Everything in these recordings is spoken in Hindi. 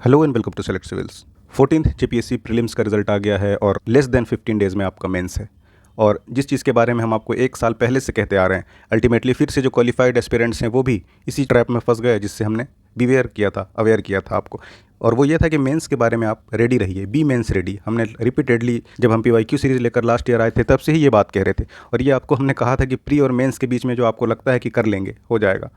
Hello and welcome to Select Civils. 14th JPSC prelims का रिजल्ट आ गया है और लेस देन 15 डेज़ में आपका मेंस है। और जिस चीज़ के बारे में हम आपको एक साल पहले से कहते आ रहे हैं, अल्टीमेटली फिर से जो क्वालिफाइड एस्पिरेंट्स हैं वो भी इसी ट्रैप में फंस गए जिससे हमने अवेयर किया था आपको। और वो ये था कि मेंस के बारे में आप रेडी रहिए, बी मेंस रेडी। हमने रिपीटेडली जब हम पीवाईक्यू सीरीज़ लेकर लास्ट ईयर आए थे तब से ही ये बात कह रहे थे, और ये आपको हमने कहा था कि प्री और मेंस के बीच में जो आपको लगता है कि कर लेंगे हो जाएगा।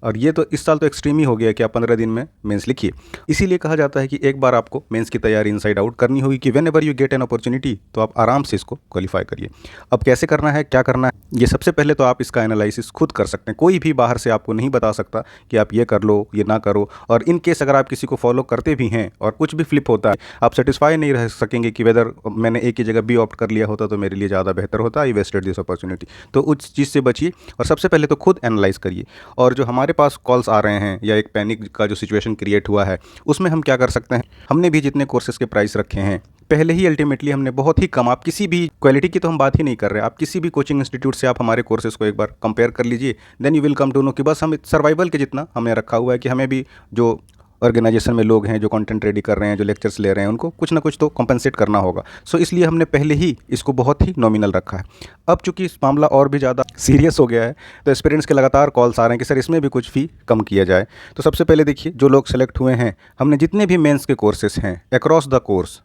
और ये तो इस साल तो एक्सट्रीम ही हो गया कि आप 15 दिन में मेंस लिखिए। इसीलिए कहा जाता है कि एक बार आपको मेंस की तैयारी इनसाइड आउट करनी होगी कि when ever you get an opportunity तो आप आराम से इसको क्वालिफाई करिए। अब कैसे करना है, क्या करना है, ये सबसे पहले तो आप इसका एनालिसिस खुद कर सकते हैं। कोई भी बाहर से आपको नहीं बता सकता कि आप ये कर लो, ये ना करो। और इन केस अगर आप किसी को फॉलो करते भी हैं और कुछ भी फ्लिप होता है, आप सेटिस्फाई नहीं रह सकेंगे कि वेदर मैंने एक ही जगह बी ऑप्ट कर लिया होता तो मेरे लिए ज़्यादा बेहतर होता, आई वेस्टेड दिस अपॉर्चुनिटी। तो उस चीज़ से बचिए और सबसे पहले तो खुद एनालाइज करिए। और जो हमारे पास कॉल्स आ रहे हैं या एक पैनिक का जो सिचुएशन क्रिएट हुआ है, उसमें हम क्या कर सकते हैं, हमने भी जितने कोर्सेज के प्राइस रखे हैं पहले ही अल्टीमेटली हमने बहुत ही कम, आप किसी भी क्वालिटी की तो हम बात ही नहीं कर रहे, आप किसी भी कोचिंग इंस्टीट्यूट से आप हमारे कोर्सेज को एक बार कंपेयर कर लीजिए, then you will come to know कि बस हम सर्वाइवल के जितना हमने रखा हुआ है कि हमें भी जो ऑर्गेनाइजेशन में लोग हैं जो कंटेंट रेडी कर रहे हैं, जो लेक्चर्स ले रहे हैं, उनको कुछ ना कुछ तो कंपनसेट करना होगा। सो इसलिए हमने पहले ही इसको बहुत ही नॉमिनल रखा है। अब चूंकि इस मामला और भी ज़्यादा सीरियस हो गया है तो एस्पिरेंट्स के लगातार कॉल्स आ रहे हैं कि सर इसमें भी कुछ फ़ी कम किया जाए। तो सबसे पहले देखिए, जो लोग सेलेक्ट हुए हैं, हमने जितने भी मेंस के कोर्सेज हैं अक्रॉस द कोर्स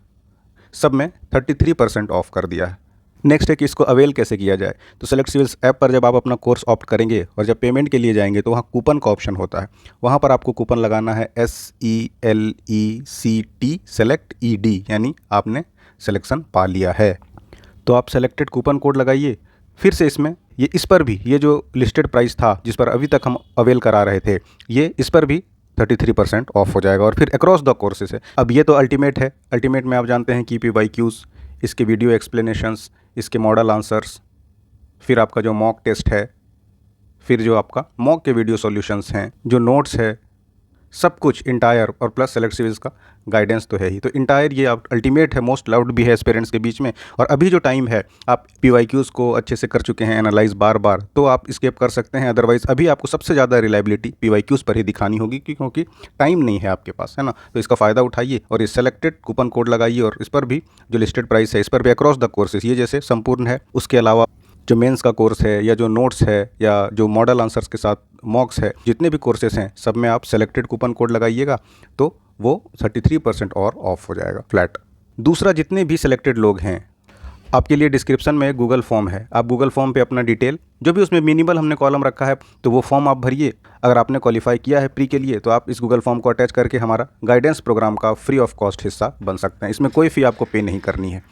सब में 33% ऑफ कर दिया है। नेक्स्ट है कि इसको अवेल कैसे किया जाए। तो सेलेक्ट सिविल्स ऐप पर जब आप अपना कोर्स ऑप्ट करेंगे और जब पेमेंट के लिए जाएंगे तो वहाँ कूपन का ऑप्शन होता है। वहाँ पर आपको कूपन लगाना है SELECT सेलेक्ट ED, यानी आपने सिलेक्शन पा लिया है। तो आप सेलेक्टेड कूपन कोड लगाइए। फिर से इसमें इस पर भी ये जो लिस्टेड प्राइस था जिस पर अभी तक हम अवेल करा रहे थे, ये इस पर भी 33% ऑफ हो जाएगा। और फिर अक्रॉस द कोर्सेस है। अब ये तो अल्टीमेट है। अल्टीमेट में आप जानते हैं कि PYQs, इसके वीडियो एक्सप्लेनेशंस, इसके मॉडल आंसर्स, फिर आपका जो मॉक टेस्ट है, फिर जो आपका मॉक के वीडियो सॉल्यूशंस हैं, जो नोट्स है, सब कुछ इंटायर, और प्लस सेलेक्ट सिविल्स का गाइडेंस तो है ही। तो इंटायर ये आप अल्टीमेट है, मोस्ट लव्ड भी है एस्पिरेंट्स के बीच में। और अभी जो टाइम है, आप PYQs को अच्छे से कर चुके हैं एनालाइज बार बार, तो आप स्केप कर सकते हैं। अदरवाइज़ अभी आपको सबसे ज़्यादा रिलायबिलिटी PYQs पर ही दिखानी होगी क्योंकि टाइम नहीं है आपके पास, है ना। तो इसका फ़ायदा उठाइए और ये सेलेक्टेड कूपन कोड लगाइए। और इस पर भी जो लिस्टेड प्राइस है, इस पर भी अक्रॉस द कोर्सेज, ये जैसे संपूर्ण है, उसके अलावा जो मेंस का कोर्स है या जो नोट्स है या जो मॉडल आंसर्स के साथ मॉक्स है, जितने भी कोर्सेज हैं सब में आप सेलेक्टेड कूपन कोड लगाइएगा तो वो 33% और ऑफ हो जाएगा फ्लैट। दूसरा, जितने भी सिलेक्टेड लोग हैं, आपके लिए डिस्क्रिप्शन में गूगल फॉर्म है। आप गूगल फॉर्म पे अपना डिटेल, जो भी उसमें मिनिमल हमने कॉलम रखा है, तो वो फॉर्म आप भरिए। अगर आपने क्वालिफाई किया है प्री के लिए तो आप इस गूगल फॉर्म को अटैच करके हमारा गाइडेंस प्रोग्राम का फ्री ऑफ कॉस्ट हिस्सा बन सकते हैं। इसमें कोई फ़ी आपको पे नहीं करनी है।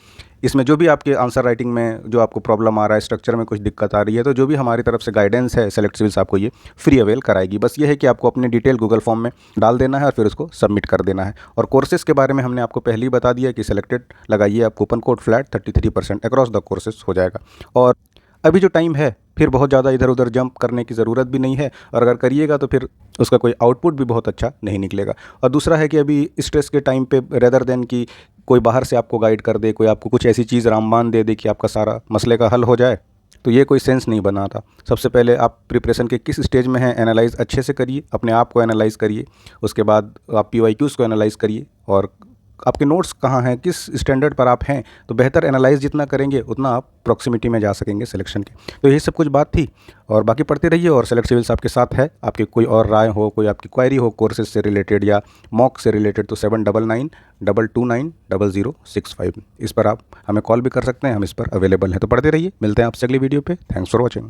इसमें जो भी आपके आंसर राइटिंग में जो आपको प्रॉब्लम आ रहा है, स्ट्रक्चर में कुछ दिक्कत आ रही है, तो जो भी हमारी तरफ से गाइडेंस है सेलेक्ट सिविल्स आपको ये फ्री अवेल कराएगी। बस ये है कि आपको अपनी डिटेल गूगल फॉर्म में डाल देना है और फिर उसको सबमिट कर देना है। और कोर्सेज़ के बारे में हमने आपको पहले ही बता दिया कि सेलेक्टेड लगाइए आप coupon code, flat 33% across the courses हो जाएगा। और अभी जो टाइम है, फिर बहुत ज़्यादा इधर उधर जंप करने की ज़रूरत भी नहीं है। और अगर करिएगा तो फिर उसका कोई आउटपुट भी बहुत अच्छा नहीं निकलेगा। और दूसरा है कि अभी स्ट्रेस के टाइम पे रेदर देन कि कोई बाहर से आपको गाइड कर दे, कोई आपको कुछ ऐसी चीज़ रामबाण दे दे कि आपका सारा मसले का हल हो जाए, तो ये कोई सेंस नहीं बना था। सबसे पहले आप प्रिपरेशन के किस स्टेज में हैं एनालाइज अच्छे से करिए, अपने आप को एनालाइज करिए। उसके बाद आप PYQs को एनालाइज करिए और आपके नोट्स कहाँ हैं, किस स्टैंडर्ड पर आप हैं। तो बेहतर एनालाइज जितना करेंगे उतना आप प्रॉक्सिमिटी में जा सकेंगे सिलेक्शन के। तो यही सब कुछ बात थी और बाकी पढ़ते रहिए। और सेलेक्ट सिविल्स आपके साथ है। आपकी कोई और राय हो, कोई आपकी क्वेरी हो कोर्सेज से रिलेटेड या मॉक से रिलेटेड, तो 7992290065 इस पर आप हमें कॉल भी कर सकते हैं। हम इस पर अवेलेबल हैं। तो पढ़ते रहिए। मिलते हैं आपसे अगली वीडियो पे। Thanks for watching.